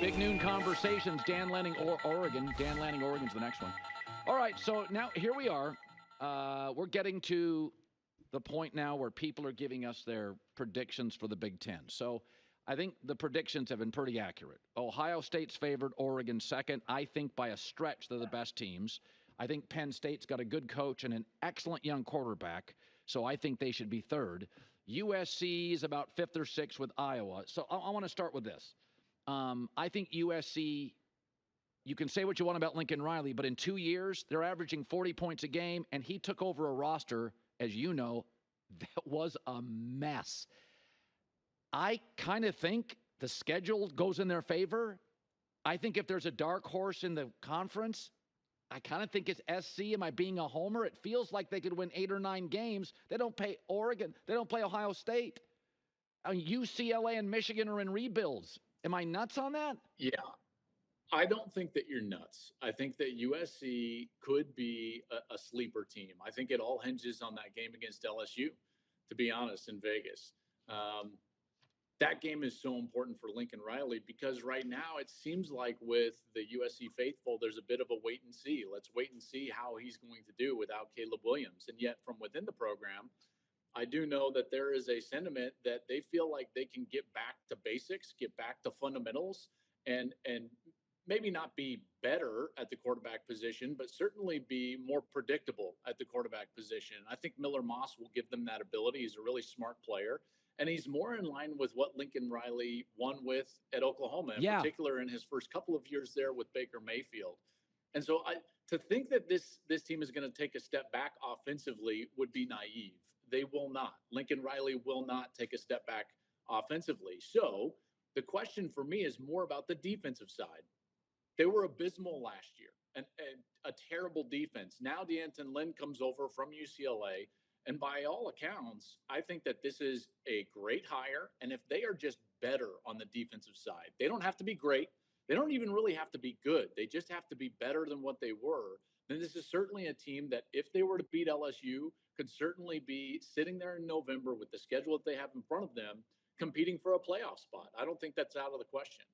Big Noon Conversations, Dan Lanning, Oregon. Dan Lanning, Oregon's the next one. All right, so now here we are. We're getting to the point now where people are giving us their predictions for the Big Ten. So I think the predictions have been pretty accurate. Ohio State's favored, Oregon second. I think by a stretch they're the best teams. I think Penn State's got a good coach and an excellent young quarterback, so I think they should be third. USC is about fifth or sixth with Iowa. So I want to start with this. I think USC, you can say what you want about Lincoln Riley, but in 2 years, they're averaging 40 points a game, and he took over a roster, as you know, that was a mess. I kind of think the schedule goes in their favor. I think if there's a dark horse in the conference, I kind of think it's SC. Am I being a homer? It feels like they could win 8 or 9 games. They don't play Oregon. They don't play Ohio State. UCLA and Michigan are in rebuilds. Am I nuts on that? Yeah. I don't think that you're nuts. I think that USC could be a sleeper team. I think it all hinges on that game against LSU, to be honest, in Vegas. That game is so important for Lincoln Riley because right now it seems like with the USC faithful, there's a bit of a wait and see. Let's wait and see how he's going to do without Caleb Williams. And yet from within the program, I do know that there is a sentiment that they feel like they can get back to basics, get back to fundamentals, and maybe not be better at the quarterback position, but certainly be more predictable at the quarterback position. I think Miller Moss will give them that ability. He's a really smart player. And he's more in line with what Lincoln Riley won with at Oklahoma, in particular in his first couple of years there with Baker Mayfield. And so to think that this team is going to take a step back offensively would be naive. They will not. Lincoln Riley will not take a step back offensively. So the question for me is more about the defensive side. They were abysmal last year and a terrible defense. Now D'Anton Lynn comes over from UCLA. And by all accounts, I think that this is a great hire. And if they are just better on the defensive side, they don't have to be great. They don't even really have to be good. They just have to be better than what they were. Then this is certainly a team that if they were to beat LSU, could certainly be sitting there in November with the schedule that they have in front of them, competing for a playoff spot. I don't think that's out of the question.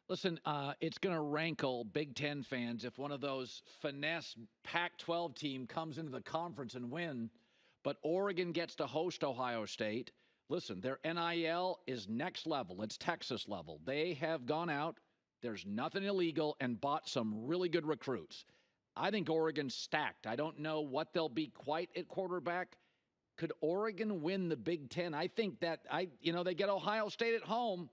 Listen, it's going to rankle Big Ten fans if one of those finesse Pac-12 team comes into the conference and win. But Oregon gets to host Ohio State. Listen, their NIL is next level. It's Texas level. They have gone out, there's nothing illegal, and bought some really good recruits. I think Oregon's stacked. I don't know what they'll be quite at quarterback. Could Oregon win the Big Ten? I think that, they get Ohio State at home.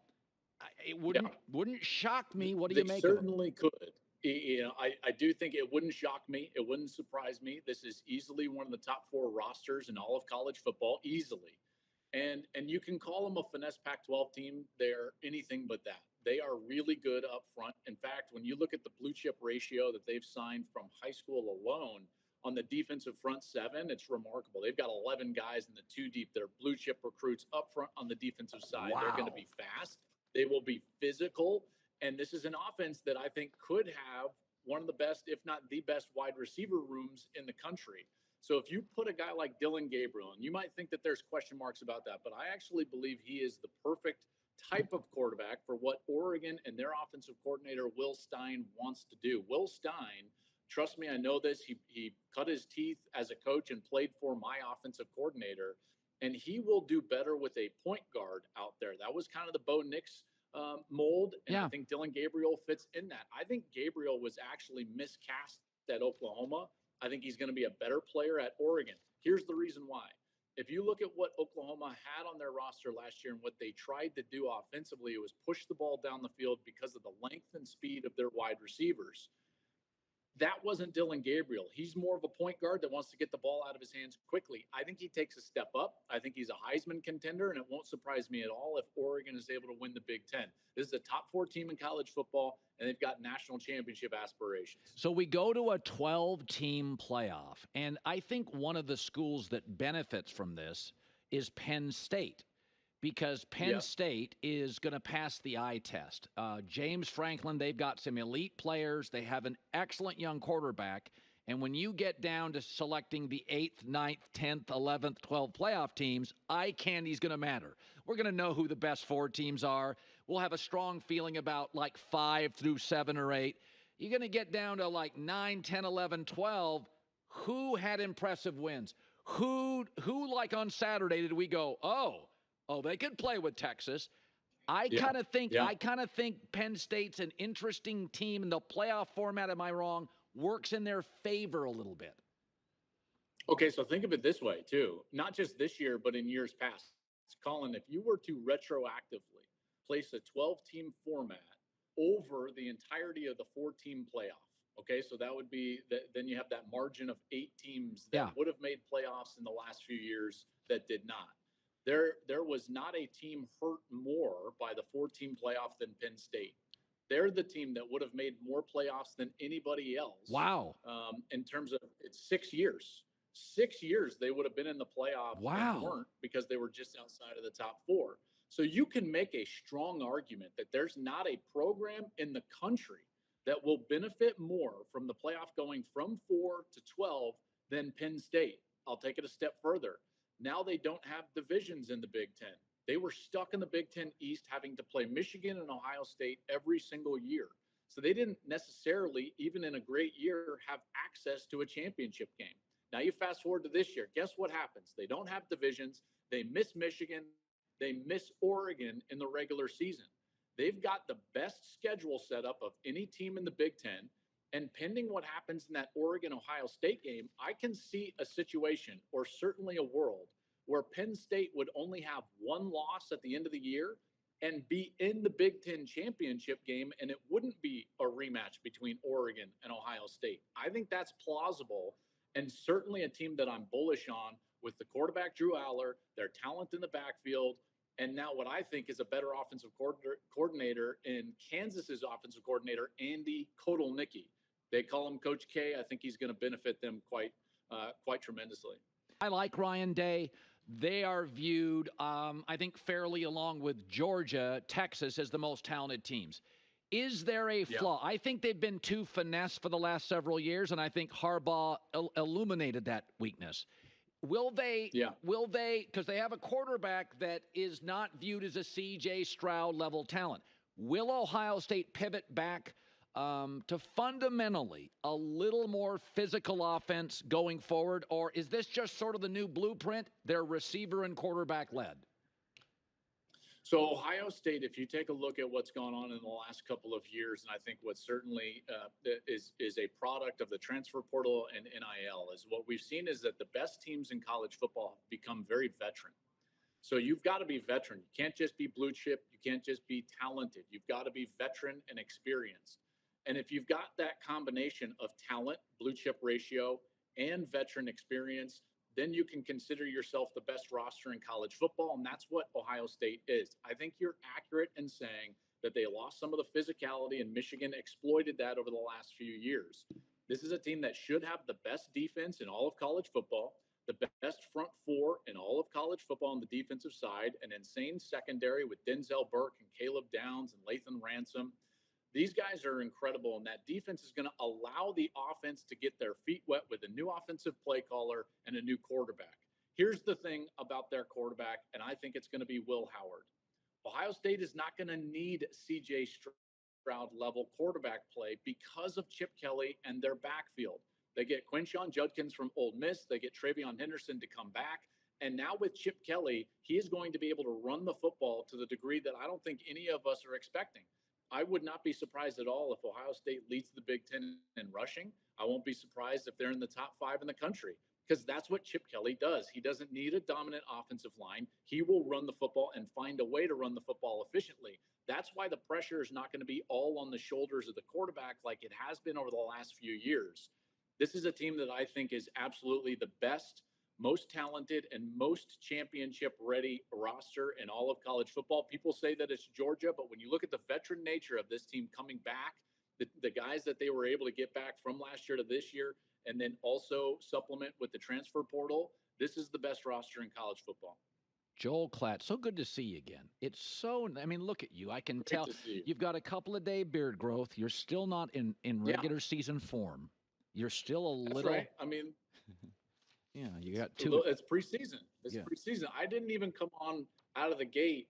It wouldn't shock me. What do you make of it? They certainly could. I do think it wouldn't shock me. It wouldn't surprise me. This is easily one of the top 4 rosters in all of college football, easily. And you can call them a finesse Pac-12 team. They're anything but that. They are really good up front. In fact, when you look at the blue chip ratio that they've signed from high school alone on the defensive front 7, it's remarkable. They've got 11 guys in the 2 deep. They're blue chip recruits up front on the defensive side. Wow. They're going to be fast. They will be physical. And this is an offense that I think could have one of the best, if not the best, wide receiver rooms in the country. So if you put a guy like Dylan Gabriel, and you might think that there's question marks about that, but I actually believe he is the perfect type of quarterback for what Oregon and their offensive coordinator, Will Stein, wants to do. Will Stein, trust me, I know this, he cut his teeth as a coach and played for my offensive coordinator, and he will do better with a point guard out there. That was kind of the Bo Nix mold, and I think Dylan Gabriel fits in that. I think Gabriel was actually miscast at Oklahoma. I think he's going to be a better player at Oregon. Here's the reason why. If you look at what Oklahoma had on their roster last year and what they tried to do offensively, it was push the ball down the field because of the length and speed of their wide receivers. That wasn't Dylan Gabriel. He's more of a point guard that wants to get the ball out of his hands quickly. I think he takes a step up. I think he's a Heisman contender, and it won't surprise me at all if Oregon is able to win the Big Ten. This is a top 4 team in college football, and they've got national championship aspirations. So we go to a 12-team playoff, and I think one of the schools that benefits from this is Penn State, because Penn State is going to pass the eye test. James Franklin, they've got some elite players. They have an excellent young quarterback. And when you get down to selecting the 8th, 9th, 10th, 11th, 12th playoff teams, eye candy is going to matter. We're going to know who the best 4 teams are. we'll have a strong feeling about like 5 through 7 or 8. You're going to get down to like 9, 10, 11, 12. Who had impressive wins? Who like on Saturday did we go, oh, they could play with Texas. I kind of think Penn State's an interesting team, and the playoff format, am I wrong, works in their favor a little bit. Okay, so think of it this way, too. Not just this year, but in years past. Colin, if you were to retroactively place a 12-team format over the entirety of the 4-team playoff, okay, so that would be then you have that margin of 8 teams that would have made playoffs in the last few years that did not. There was not a team hurt more by the 4-team playoff than Penn State. They're the team that would have made more playoffs than anybody else. Wow. In terms of it's 6 years. 6 years they would have been in the playoff. Wow. And weren't because they were just outside of the top 4. So you can make a strong argument that there's not a program in the country that will benefit more from the playoff going from 4 to 12 than Penn State. I'll take it a step further. Now they don't have divisions in the Big Ten. They were stuck in the Big Ten East having to play Michigan and Ohio State every single year. So they didn't necessarily, even in a great year, have access to a championship game. Now you fast forward to this year. Guess what happens? They don't have divisions. They miss Michigan. They miss Oregon in the regular season. They've got the best schedule set up of any team in the Big Ten. And pending what happens in that Oregon-Ohio State game, I can see a situation or certainly a world where Penn State would only have one loss at the end of the year and be in the Big Ten championship game, and it wouldn't be a rematch between Oregon and Ohio State. I think that's plausible and certainly a team that I'm bullish on with the quarterback, Drew Aller, their talent in the backfield, and now what I think is a better offensive coordinator in Kansas's offensive coordinator, Andy Kotelnicki. They call him Coach K. I think he's going to benefit them quite tremendously. I like Ryan Day. They are viewed, I think, fairly along with Georgia, Texas, as the most talented teams. Is there a flaw? I think they've been too finesse for the last several years, and I think Harbaugh illuminated that weakness. Will they, because they have a quarterback that is not viewed as a C.J. Stroud-level talent. Will Ohio State pivot back to fundamentally a little more physical offense going forward, or is this just sort of the new blueprint, their receiver and quarterback led? So Ohio State, if you take a look at what's gone on in the last couple of years, and I think what certainly is a product of the transfer portal and NIL, is what we've seen is that the best teams in college football become very veteran. So you've got to be veteran. You can't just be blue chip. You can't just be talented. You've got to be veteran and experienced. And if you've got that combination of talent, blue chip ratio, and veteran experience, then you can consider yourself the best roster in college football. And that's what Ohio State is. I think you're accurate in saying that they lost some of the physicality, and Michigan exploited that over the last few years. This is a team that should have the best defense in all of college football, the best front four in all of college football on the defensive side, an insane secondary with Denzel Burke and Caleb Downs and Lathan Ransom. These guys are incredible, and that defense is going to allow the offense to get their feet wet with a new offensive play caller and a new quarterback. Here's the thing about their quarterback, and I think it's going to be Will Howard. Ohio State is not going to need C.J. Stroud-level quarterback play because of Chip Kelly and their backfield. They get Quinshon Judkins from Ole Miss. They get Travion Henderson to come back. And now with Chip Kelly, he is going to be able to run the football to the degree that I don't think any of us are expecting. I would not be surprised at all if Ohio State leads the Big Ten in rushing. I won't be surprised if they're in the top 5 in the country, because that's what Chip Kelly does. He doesn't need a dominant offensive line. He will run the football and find a way to run the football efficiently. That's why the pressure is not going to be all on the shoulders of the quarterback like it has been over the last few years. This is a team that I think is absolutely the best, most talented, and most championship-ready roster in all of college football. People say that it's Georgia, but when you look at the veteran nature of this team coming back, the guys that they were able to get back from last year to this year, and then also supplement with the transfer portal, this is the best roster in college football. Joel Klatt, so good to see you again. It's so, I mean, look at you. I can tell you've got a couple of day beard growth. You're still not in regular season form. You're still a little. That's right. I mean, yeah, you got 2. It's preseason. It's preseason. I didn't even come on out of the gate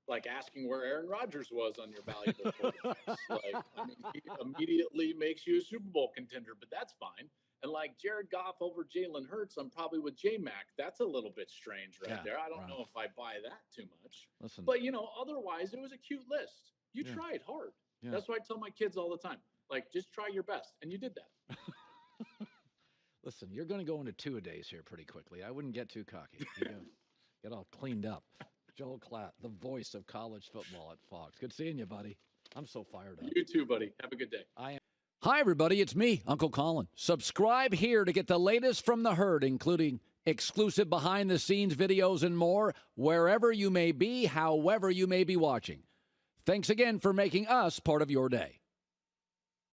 like asking where Aaron Rodgers was on your valuable quarterbacks. Like, I mean, he immediately makes you a Super Bowl contender, but that's fine. And like Jared Goff over Jalen Hurts, I'm probably with J-Mac. That's a little bit strange right there. I don't know if I buy that too much. Listen. But, otherwise, it was a cute list. You tried hard. Yeah. That's what I tell my kids all the time. Like, just try your best. And you did that. Listen, you're going to go into two-a-days here pretty quickly. I wouldn't get too cocky. You get all cleaned up. Joel Klatt, the voice of college football at Fox. Good seeing you, buddy. I'm so fired up. You too, buddy. Have a good day. Hi, everybody. It's me, Uncle Colin. Subscribe here to get the latest from the herd, including exclusive behind-the-scenes videos and more, wherever you may be, however you may be watching. Thanks again for making us part of your day.